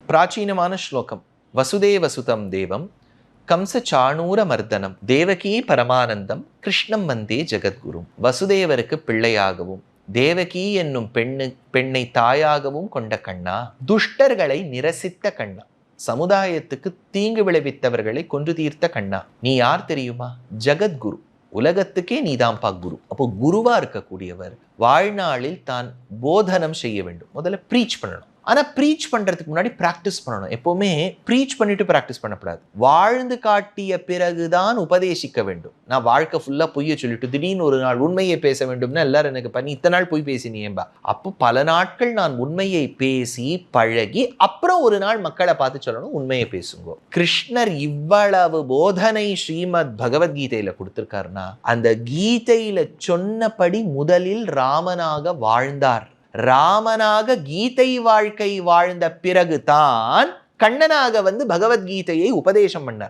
பிராச்சீனமான ஸ்லோகம். வசுதேவசுதம் தேவம் கம்ச சாணூர மர்தனம் தேவகி பரமானந்தம் கிருஷ்ணம் வந்தே ஜெகத்குரு. வசுதேவருக்கு பிள்ளையாகவும் தேவகி என்னும் பெண்ணை தாயாகவும் கொண்ட கண்ணா, துஷ்டர்களை நிரசித்த கண்ணா, சமுதாயத்துக்கு தீங்கு விளைவித்தவர்களை கொன்று தீர்த்த கண்ணா, நீ யார் தெரியுமா? ஜெகத்குரு, உலகத்துக்கே நீதாம்பா குரு. அப்போ குருவா இருக்கக்கூடியவர் வாழ்நாளில் தான் போதனம் செய்ய வேண்டும். முதல்ல ப்ரீச் பண்ணணும். ஆனால் ப்ரீச் பண்ணுறதுக்கு முன்னாடி ப்ராக்டிஸ் பண்ணணும். எப்போவுமே ப்ரீச் பண்ணிட்டு ப்ராக்டிஸ் பண்ணக்கூடாது. வாழ்ந்து காட்டிய பிறகுதான் உபதேசிக்க வேண்டும். நான் வாழ்க்கை ஃபுல்லாக பொய்யை சொல்லிட்டு திடீர்னு ஒரு நாள் உண்மையை பேச வேண்டும்னா எல்லாரும் எனக்கு பண்ணி இத்தனை நாள் பொய் பேசினியேம்பா. அப்போ பல நாட்கள் நான் உண்மையை பேசி பழகி அப்புறம் ஒரு நாள் மக்களை பார்த்து சொல்லணும் உண்மையை பேசுங்க. கிருஷ்ணர் இவ்வளவு போதனை ஸ்ரீமத் பகவத்கீதையில கொடுத்திருக்காருன்னா, அந்த கீதையில சொன்னபடி முதலில் ராமனாக வாழ்ந்தார். ராமனாக கீதை வாழ்க்கை வாழ்ந்த பிறகுதான் கண்ணனாக வந்து பகவத்கீதையை உபதேசம் பண்ணார்.